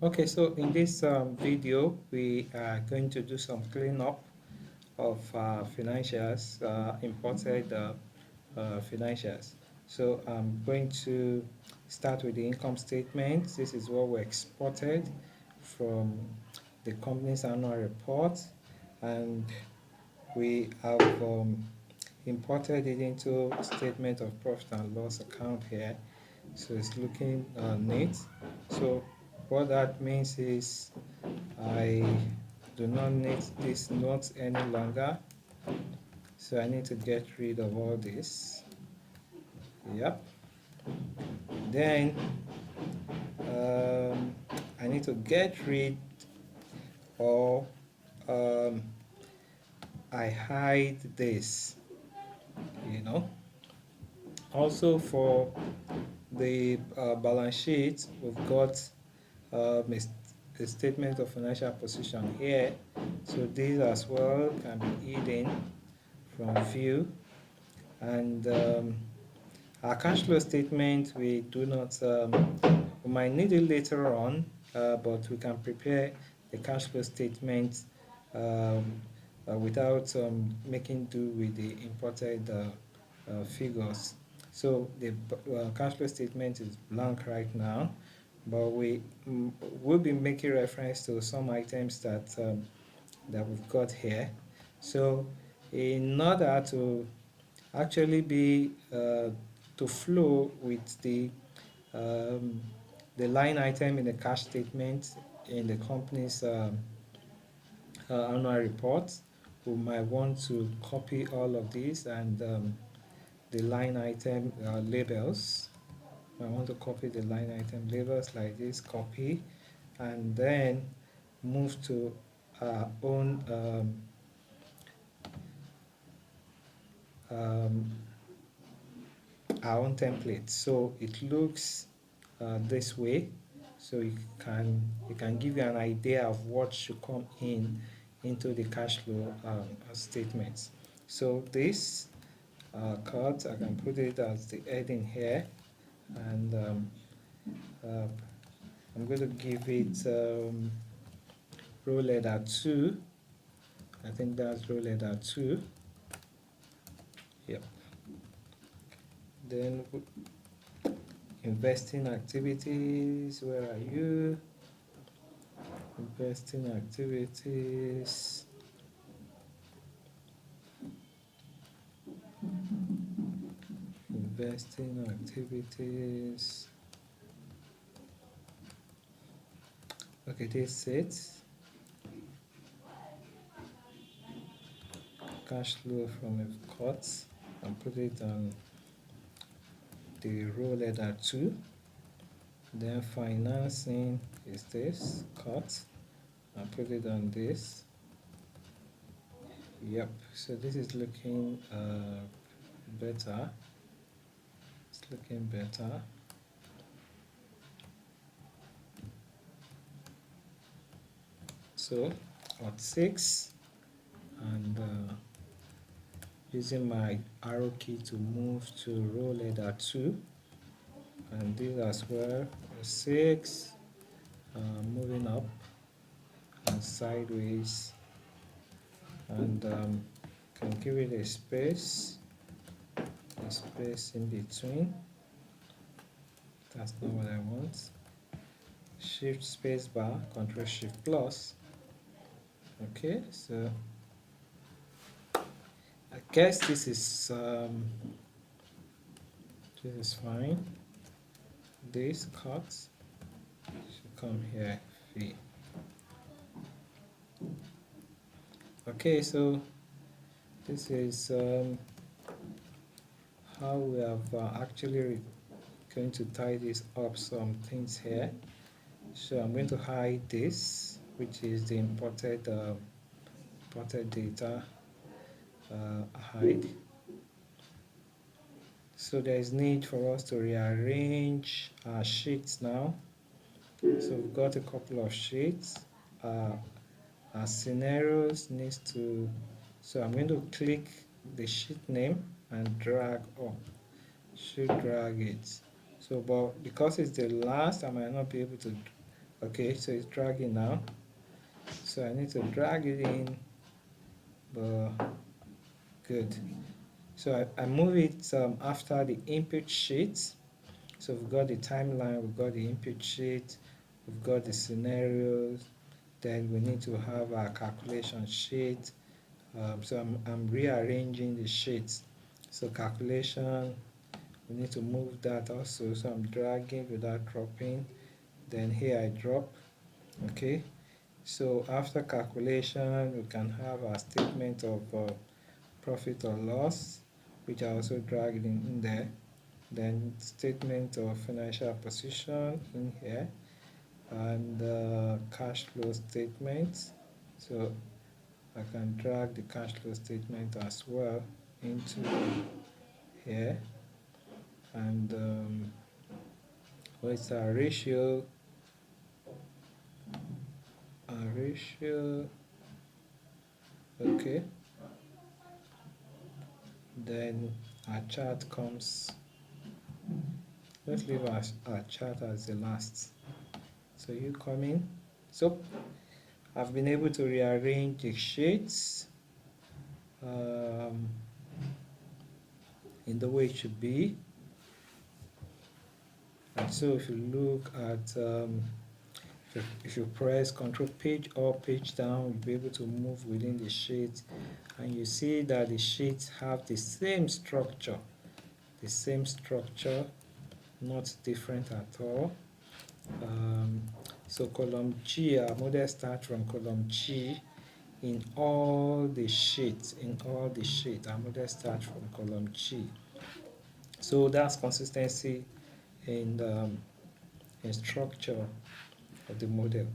Okay, so in this video, we are going to do some cleanup of financials, imported financials. So I'm going to start with the income statement. This is what we exported from the company's annual report, and we have imported it into statement of profit and loss account here. So it's looking neat. So what that means is I do not need this note any longer, so I need to get rid of all this. Yep. Then I need to get rid, or I hide this, also for the balance sheet, we've got a statement of financial position here, so these as well can be hidden from view. And our cash flow statement, we do not, we might need it later on, but we can prepare the cash flow statement without making do with the imported figures. So the cash flow statement is blank right now, but we will be making reference to some items that that we've got here. So in order to actually be to flow with the line item in the cash statement in the company's annual report, we might want to copy all of these, and the line item labels. I want to copy the line item labels like this, copy, and then move to our own um, template, so it looks this way. So you can give you an idea of what should come in into the cash flow statements. So this cut, I can put it as the heading here, and I'm going to give it row letter 2. I think that's row letter 2. Yep. Then investing activities, where are you? Investing activities. Investing activities. Okay, this is it. Cash flow from a cut, and put it on the row letter 2. Then financing is this, cut, and put it on this. Yep, so this is looking better. It's looking better. So at 6, and using my arrow key to move to row letter 2, and this as well, 6, moving up and sideways, and can give it a space in between. That's not what I want. Shift space bar, Control Shift plus. Okay, so I guess this is fine. This cut should come here. V. Okay, so this is how we have actually going to tie this up some things here. So I'm going to hide this, which is the imported data, hide. So there is need for us to rearrange our sheets now. So we've got a couple of sheets. Our scenarios needs to, so I'm going to click the sheet name and drag up. Should drag it. So, but because it's the last, I might not be able to Okay, so it's dragging now. So I need to drag it in, but good. So I move it after the input sheet. So we've got the timeline, we've got the input sheet, we've got the scenarios, then we need to have our calculation sheet. So I'm rearranging the sheets. So calculation, we need to move that also. So I'm dragging without dropping. Then here I drop. Okay. So after calculation, we can have a statement of profit or loss, which I also dragged in there. Then statement of financial position in here, and cash flow statement. So I can drag the cash flow statement as well into here, and what's our ratio? Our ratio, okay. Then our chart comes. Let's leave our chart as the last. So you come in. So I've been able to rearrange the sheets in the way it should be. And so if you look at, if you press Control page up, page down, you'll be able to move within the sheet, and you see that the sheets have the same structure, not different at all. So column G, our model starts from column G in all the sheets. Our model starts from column G. So that's consistency in structure of the model.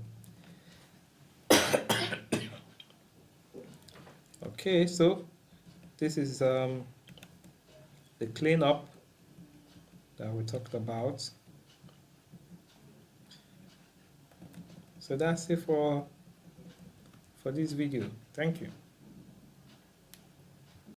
Okay, so this is the cleanup that we talked about. So that's it for this video. Thank you.